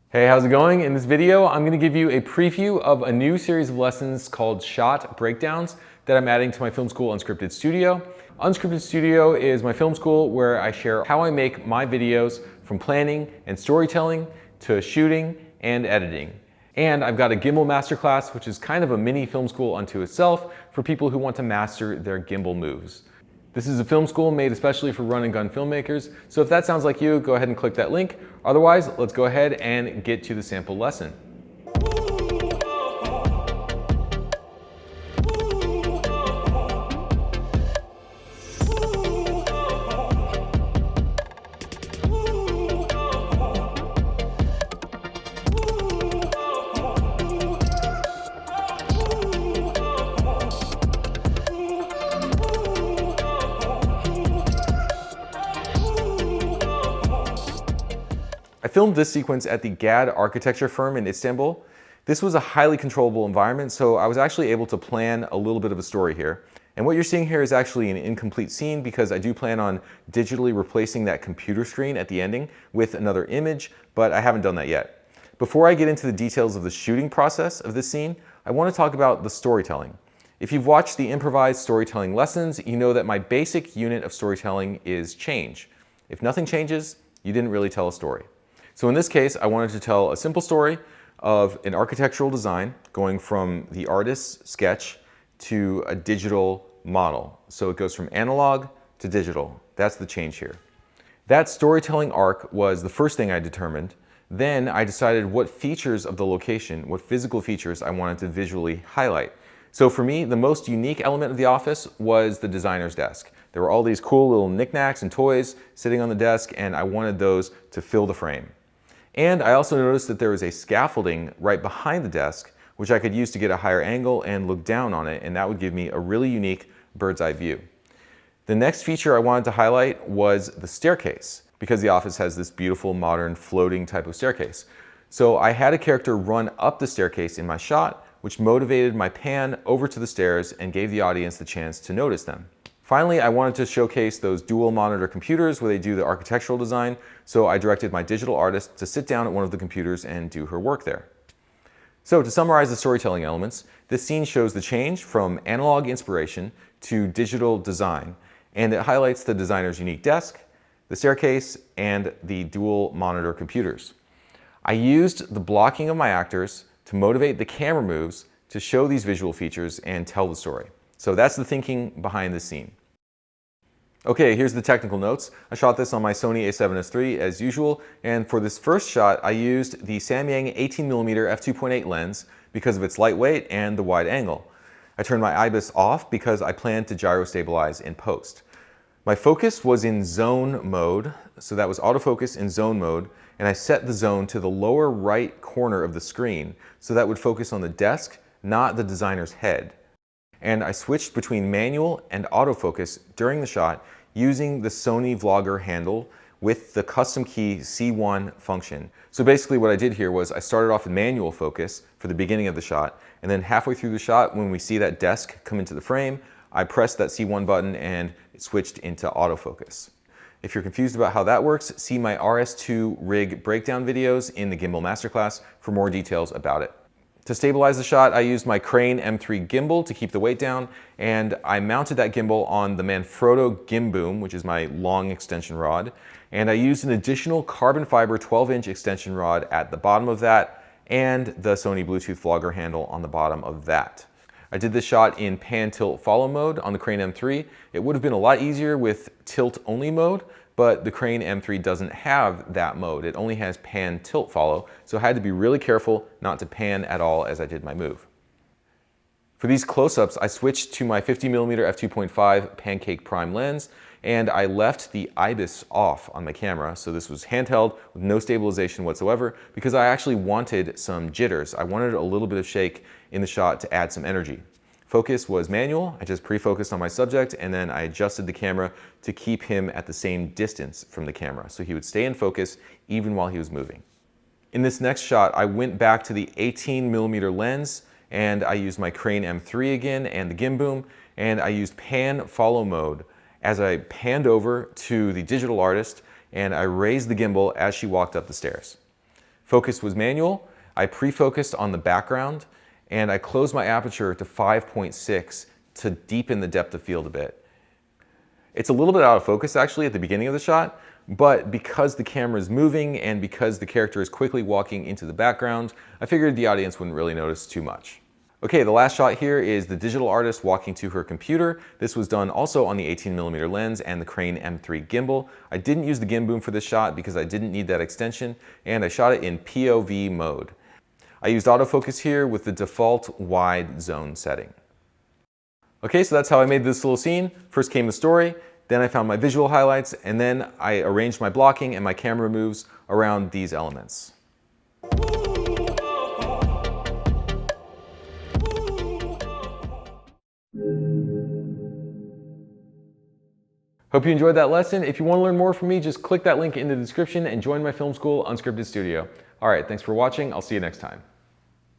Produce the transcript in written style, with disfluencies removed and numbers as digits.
Hey, how's it going? In this video, I'm going to give you a preview of a new series of lessons called Shot Breakdowns that I'm adding to my Film School Unscripted Studio. Unscripted Studio is my film school where I share how I make my videos from planning and storytelling to shooting and editing. And I've got a gimbal masterclass, which is kind of a mini film school unto itself for people who want to master their gimbal moves. This is a film school made especially for run and gun filmmakers, so if that sounds like you, go ahead and click that link. Otherwise, let's go ahead and get to the sample lesson. I filmed this sequence at the GAD architecture firm in Istanbul. This was a highly controllable environment, so I was actually able to plan a little bit of a story here. And what you're seeing here is actually an incomplete scene because I do plan on digitally replacing that computer screen at the ending with another image, but I haven't done that yet. Before I get into the details of the shooting process of this scene, I want to talk about the storytelling. If you've watched the improvised storytelling lessons, you know that my basic unit of storytelling is change. If nothing changes, you didn't really tell a story. So in this case, I wanted to tell a simple story of an architectural design going from the artist's sketch to a digital model. So it goes from analog to digital. That's the change here. That storytelling arc was the first thing I determined. Then I decided what features of the location, what physical features I wanted to visually highlight. So for me, the most unique element of the office was the designer's desk. There were all these cool little knickknacks and toys sitting on the desk, and I wanted those to fill the frame. And I also noticed that there was a scaffolding right behind the desk, which I could use to get a higher angle and look down on it, and that would give me a really unique bird's eye view. The next feature I wanted to highlight was the staircase, because the office has this beautiful modern floating type of staircase. So I had a character run up the staircase in my shot, which motivated my pan over to the stairs and gave the audience the chance to notice them. Finally, I wanted to showcase those dual monitor computers where they do the architectural design, so I directed my digital artist to sit down at one of the computers and do her work there. So to summarize the storytelling elements, this scene shows the change from analog inspiration to digital design, and it highlights the designer's unique desk, the staircase, and the dual monitor computers. I used the blocking of my actors to motivate the camera moves to show these visual features and tell the story. So that's the thinking behind this scene. Okay, here's the technical notes. I shot this on my Sony a7S III as usual, and for this first shot I used the Samyang 18mm f2.8 lens because of its lightweight and the wide angle. I turned my IBIS off because I planned to gyro stabilize in post. My focus was in zone mode, so that was autofocus in zone mode, and I set the zone to the lower right corner of the screen so that would focus on the desk, not the designer's head. And I switched between manual and autofocus during the shot using the Sony Vlogger handle with the custom key C1 function. So basically what I did here was I started off in manual focus for the beginning of the shot, and then halfway through the shot when we see that desk come into the frame, I pressed that C1 button and it switched into autofocus. If you're confused about how that works, see my RS2 rig breakdown videos in the Gimbal Masterclass for more details about it. To stabilize the shot, I used my Crane M3 gimbal to keep the weight down, and I mounted that gimbal on the Manfrotto Gimboom, which is my long extension rod, and I used an additional carbon fiber 12-inch extension rod at the bottom of that, and the Sony Bluetooth Vlogger handle on the bottom of that. I did this shot in pan tilt follow mode on the Crane M3. It would have been a lot easier with tilt only mode, but the Crane M3 doesn't have that mode. It only has pan tilt follow, so I had to be really careful not to pan at all as I did my move. For these close-ups, I switched to my 50mm f2.5 Pancake Prime lens, and I left the IBIS off on my camera, so this was handheld with no stabilization whatsoever, because I actually wanted some jitters. I wanted a little bit of shake in the shot to add some energy. Focus was manual. I just pre-focused on my subject, and then I adjusted the camera to keep him at the same distance from the camera, so he would stay in focus even while he was moving. In this next shot, I went back to the 18mm lens, and I used my Crane M3 again and the Gimboom, and I used pan follow mode as I panned over to the digital artist and I raised the gimbal as she walked up the stairs. Focus was manual. I pre-focused on the background, and I closed my aperture to 5.6 to deepen the depth of field a bit. It's a little bit out of focus actually at the beginning of the shot, but because the camera is moving and because the character is quickly walking into the background, I figured the audience wouldn't really notice too much. Okay, the last shot here is the digital artist walking to her computer. This was done also on the 18mm lens and the Crane M3 gimbal. I didn't use the Gimboom for this shot because I didn't need that extension, and I shot it in POV mode. I used autofocus here with the default wide zone setting. Okay, so that's how I made this little scene. First came the story, then I found my visual highlights, and then I arranged my blocking and my camera moves around these elements. Hope you enjoyed that lesson. If you want to learn more from me, just click that link in the description and join my film school, Unscripted Studio. All right, thanks for watching. I'll see you next time.